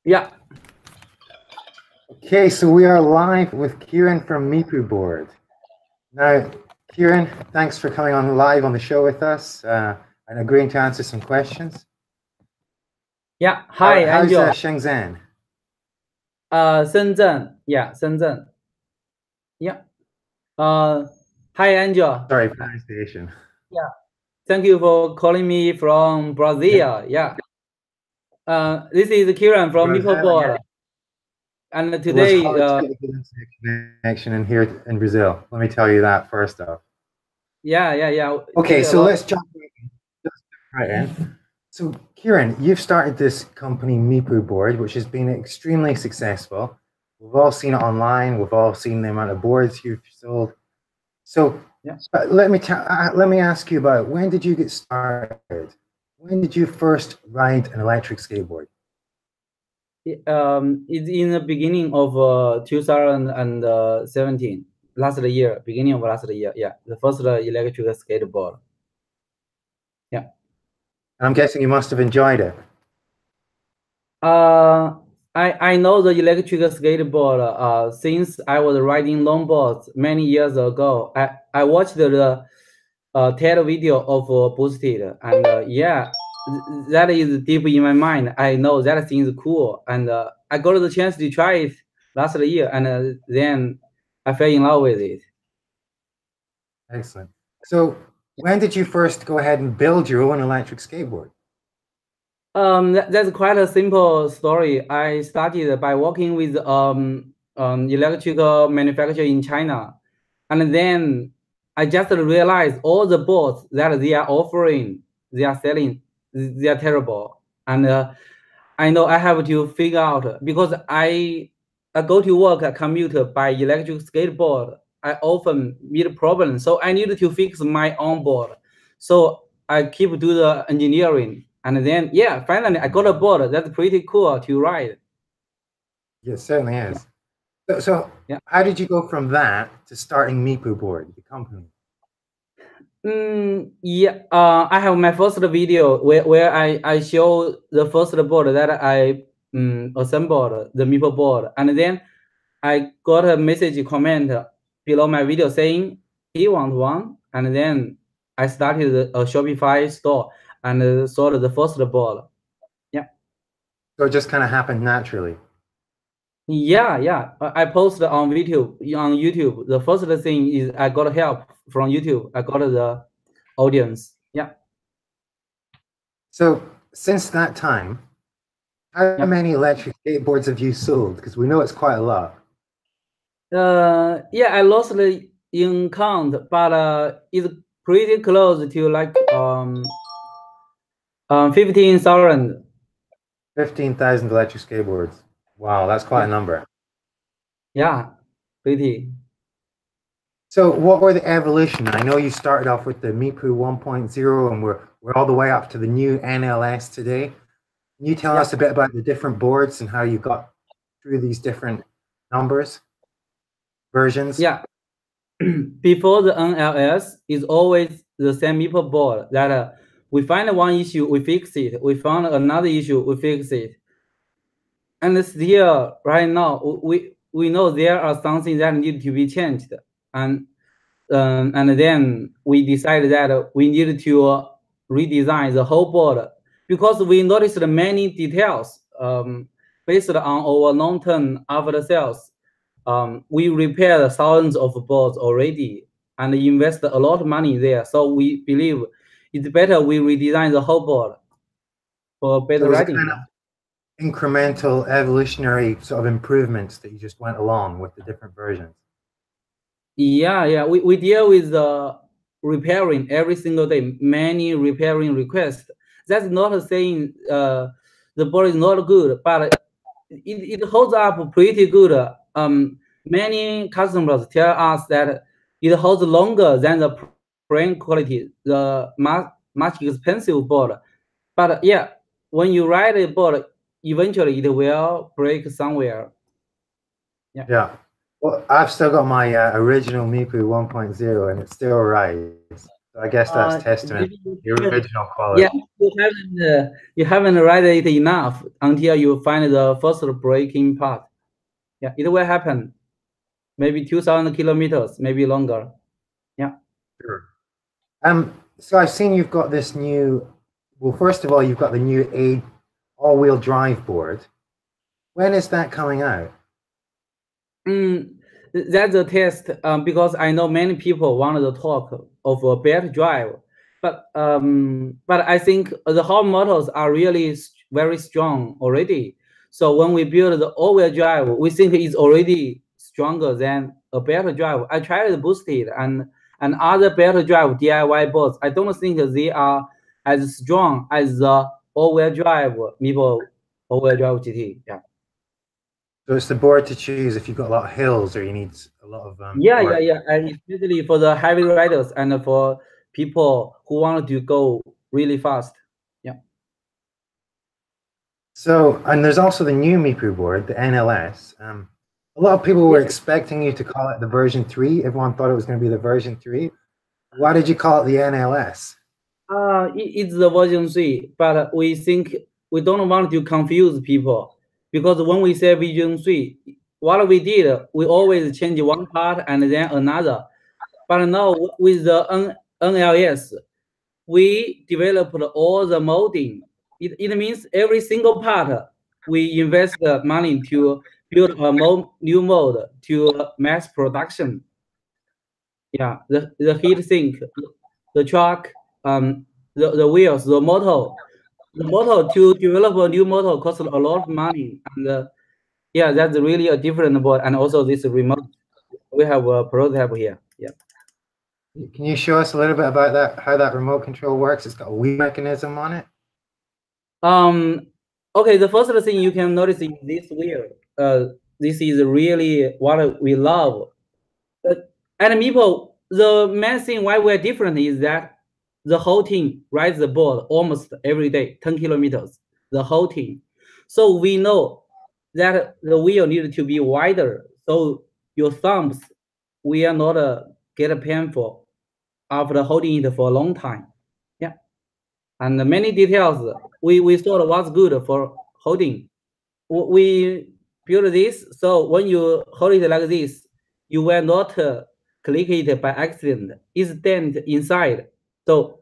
Yeah. Okay, so we are live with Kieren from Meepo Board. Now, Kieren, thanks for coming on live on the show with us and agreeing to answer some questions. Yeah. Hi, how's Angel. Shenzhen? Shenzhen. Yeah, Shenzhen. Yeah. Hi, Angel. Sorry, pronunciation. Yeah. Thank you for calling me from Brazil. Yeah. This is Kieren from Meepo Board. Yeah. And today, it was hard to get the connection in here in Brazil. Let me tell you that first off. Yeah. Okay, so let's jump right in. So, Kieren, you've started this company, Meepo Board, which has been extremely successful. We've all seen it online. We've all seen the amount of boards you've sold. So, let me ask you about, when did you get started? When did you first ride an electric skateboard? It's in the beginning of 2017, beginning of last year. Yeah, the first electric skateboard. Yeah. I'm guessing you must have enjoyed it. I know the electric skateboard since I was riding longboards many years ago. I watched the TED video of Boosted, and yeah, that is deep in my mind. I know that thing is cool, and I got the chance to try it last year, and then I fell in love with it. Excellent. So when did you first go ahead and build your own electric skateboard? That's quite a simple story. I started by working with electrical manufacturer in China, and then I just realized all the boards that they are offering, they are selling, they are terrible, and I know I have to figure out, because I go to work, I commute by electric skateboard. I often meet problems, so I need to fix my own board. So I keep do the engineering. And then, yeah, finally I got a board that's pretty cool to ride. Yes, certainly is. Yeah. So how did you go from that to starting Meepo Board, the company? I have my first video where I show the first board that I assembled, the Meepo board. And then I got a message comment below my video saying he wants one. And then I started a Shopify store and sold the first board. Yeah. So it just kind of happened naturally. Yeah. I posted on YouTube. The first thing is I got help from YouTube. I got the audience. Yeah. So since that time, how many electric skateboards have you sold? Because we know it's quite a lot. Yeah, I lost the in count, but it's pretty close to like 15,000. 15,000 electric skateboards. Wow, that's quite a number. Yeah, pretty. So what were the evolution? I know you started off with the Meepo 1.0 and we're all the way up to the new NLS today. Can you tell us a bit about the different boards and how you got through these different versions? Yeah. Before the NLS is always the same Meepo board that we find one issue, we fix it. We found another issue, we fix it. And still right now, we know there are something that need to be changed. And then we decided that we needed to redesign the whole board, because we noticed many details based on our long-term after sales. We repaired thousands of boards already and invest a lot of money there. So we believe it's better we redesign the whole board for better riding. Kind of incremental evolutionary sort of improvements that you just went along with the different versions. Yeah. We deal with repairing every single day, many repairing requests. That's not saying the board is not good, but it holds up pretty good. Many customers tell us that it holds longer than the prime quality, the much expensive board. But yeah, when you ride a board, eventually it will break somewhere. Yeah. Well, I've still got my original Meepo 1.0 and it still rides. So I guess that's testament to the original quality. Yeah, you haven't read it enough until you find the first breaking part. Yeah, it will happen. Maybe 2,000 kilometers, maybe longer. Yeah. Sure. So I've seen you've got this new. Well, first of all, you've got the new all-wheel drive board. When is that coming out? That's a test because I know many people want to talk of a better drive, but I think the whole models are really very strong already. So when we build the all-wheel drive, we think it's already stronger than a better drive. I tried to boost it and other better drive DIY boards. I don't think they are as strong as the all-wheel drive Meepo all-wheel drive GT. Yeah. So it's the board to choose if you've got a lot of hills or you need a lot of yeah, torque. and especially for the heavy riders and for people who want to go really fast. Yeah. So, and there's also the new Meepo board, the NLS. A lot of people were expecting you to call it the version 3. Everyone thought it was going to be the version 3. Why did you call it the NLS? It's the version 3, but we think we don't want to confuse people because when we say version 3, what we did, we always change one part and then another. But now with the NLS, we developed all the molding. It means every single part we invest the money to build a new mold to mass production. Yeah, the heat sink, the truck, the wheels, the motor. The motor to develop a new motor costs a lot of money, and yeah, that's really a different board. And also this remote, we have a prototype here. Yeah. Can you show us a little bit about that? How that remote control works? It's got a wheel mechanism on it. Okay, the first thing you can notice is this wheel. This is really what we love. At Meepo, the main thing why we're different is that the whole team rides the board almost every day, 10 kilometers, the whole team. So we know that the wheel needs to be wider. So your thumbs will not get painful after holding it for a long time. Yeah. And many details we thought was good for holding. We built this, so when you hold it like this, you will not click it by accident. It's dent inside, so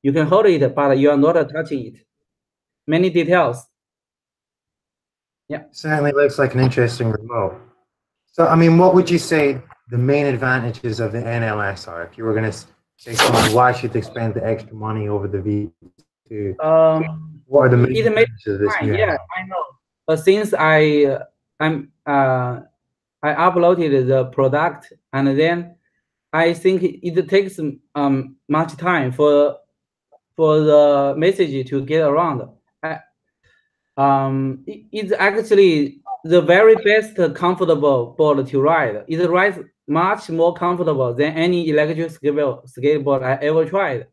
you can hold it, but you are not touching it. Many details. Yeah. Certainly looks like an interesting remote. So, I mean, what would you say the main advantages of the NLS are? If you were going to say someone, why should they spend the extra money over the V2? What are the main advantages of this new NLS? I know. But since I uploaded the product, and then I think it takes much time for the message to get around. It's actually the very best comfortable board to ride. It rides much more comfortable than any electric skateboard I ever tried.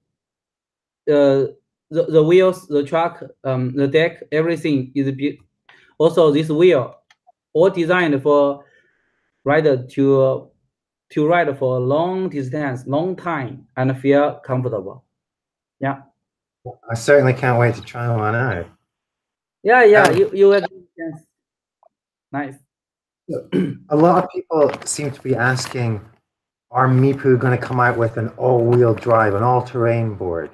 The wheels, the truck, the deck, everything is also this wheel, all designed for rider to ride for a long distance, long time, and feel comfortable. Yeah. I certainly can't wait to try one out. Yeah, you will. Nice. A lot of people seem to be asking, are Meepo going to come out with an all-wheel drive, an all-terrain board?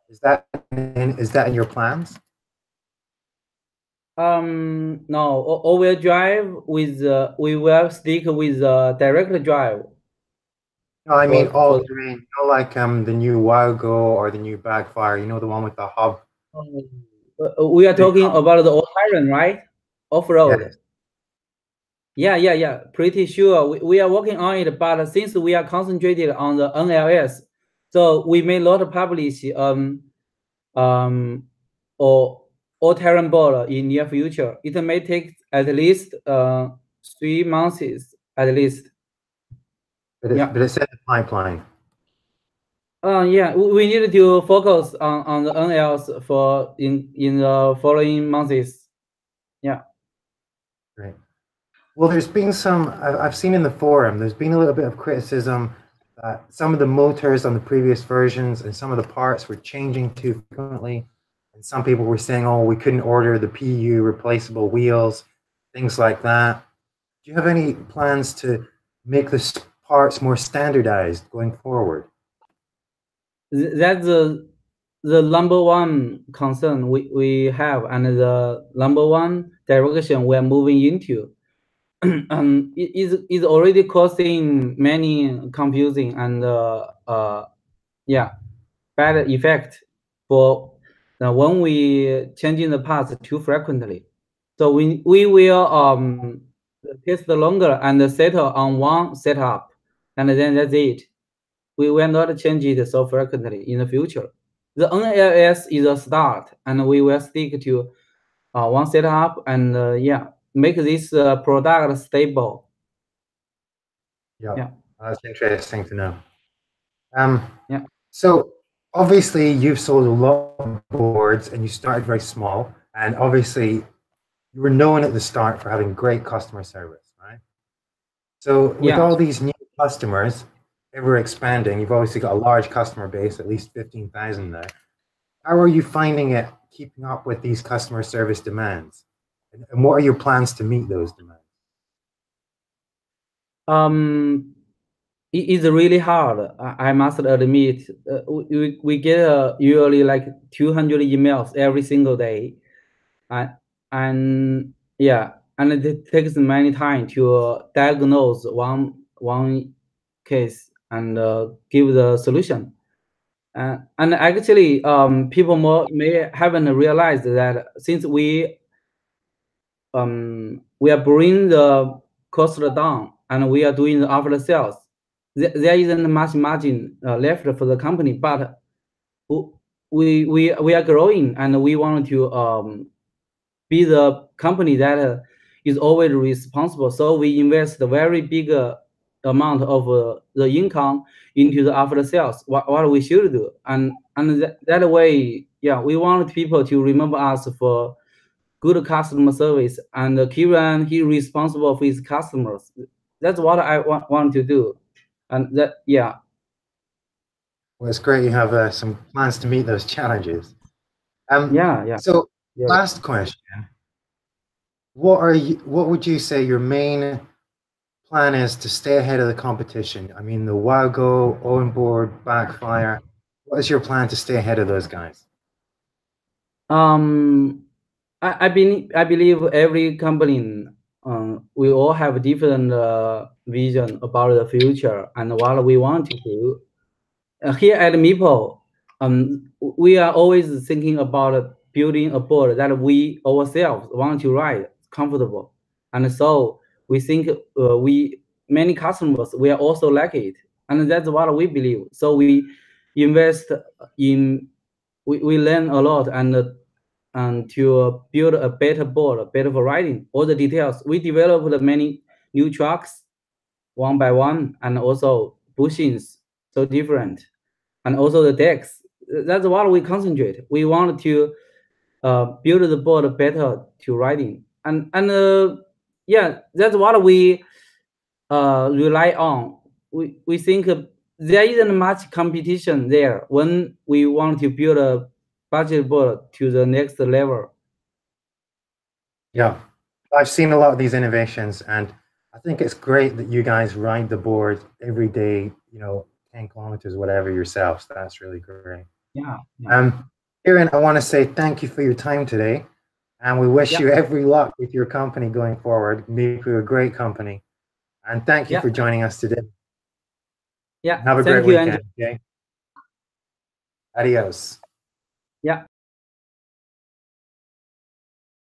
Is that in your plans? No, all-wheel drive with we will stick with direct drive. No, I mean all-terrain. You know, like the new Wowgo or the new Backfire. You know, the one with the hub. We are talking about the all-terrain, right? Off-road. Yes. Yeah. Pretty sure we are working on it, but since we are concentrated on the NLS, so we may not publish or all-terrain board in near future. It may take at least 3 months at least. But it's in the pipeline. Yeah, we need to focus on the NLS for in the following months. Yeah. Right. Well, there's been some, I've seen in the forum, there's been a little bit of criticism that some of the motors on the previous versions and some of the parts were changing too frequently. And some people were saying, oh, we couldn't order the PU replaceable wheels, things like that. Do you have any plans to make the parts more standardized going forward? That's the number one concern we have, and the number one direction we're moving into. It is already causing many confusing and bad effect for when we changing the parts too frequently. So we will test longer and settle on one setup, and then that's it. We will not change it so frequently in the future. The NLS is a start, and we will stick to one setup and make this product stable. Yeah, that's interesting to know. Yeah. So obviously you've sold a lot of boards and you started very small, and obviously you were known at the start for having great customer service, right? So with all these new customers, ever expanding, you've obviously got a large customer base, at least 15,000 now. How are you finding it keeping up with these customer service demands? And what are your plans to meet those demands? It is really hard. I must admit. We get usually like 200 emails every single day, and it takes many time to diagnose one case and give the solution. And actually, people may haven't realized that since we are bringing the cost down and we are doing the after sales, there isn't much margin left for the company. But we are growing and we want to be the company that is always responsible. So we invest a very big amount of the income into the after sales. What we should do, and that way, we want people to remember us for good customer service. And Kieren, he responsible for his customers. That's what I want to do, and that Well, it's great you have some plans to meet those challenges. So last question. What would you say your main plan is to stay ahead of the competition? I mean, the Wago, Board, Backfire. What is your plan to stay ahead of those guys? I believe every company we all have different vision about the future and what we want to do. Here at Meepo, we are always thinking about building a board that we ourselves want to ride comfortable, and so we think many customers will also like it, and that's what we believe. So we invest in, we learn a lot and to build a better board, better for riding. All the details we developed many new trucks one by one, and also bushings so different, and also the decks. That's what we concentrate. We want to build the board better to riding, and that's what we rely on. We think there isn't much competition there when we want to build a budget board to the next level. Yeah, I've seen a lot of these innovations, and I think it's great that you guys ride the board every day, 10 kilometers, whatever, yourselves. That's really great. Yeah. Kieren, I want to say thank you for your time today, and we wish you every luck with your company going forward. Meepo, a great company, and thank you for joining us today. Yeah, have a great weekend. Okay. Adios. Yeah.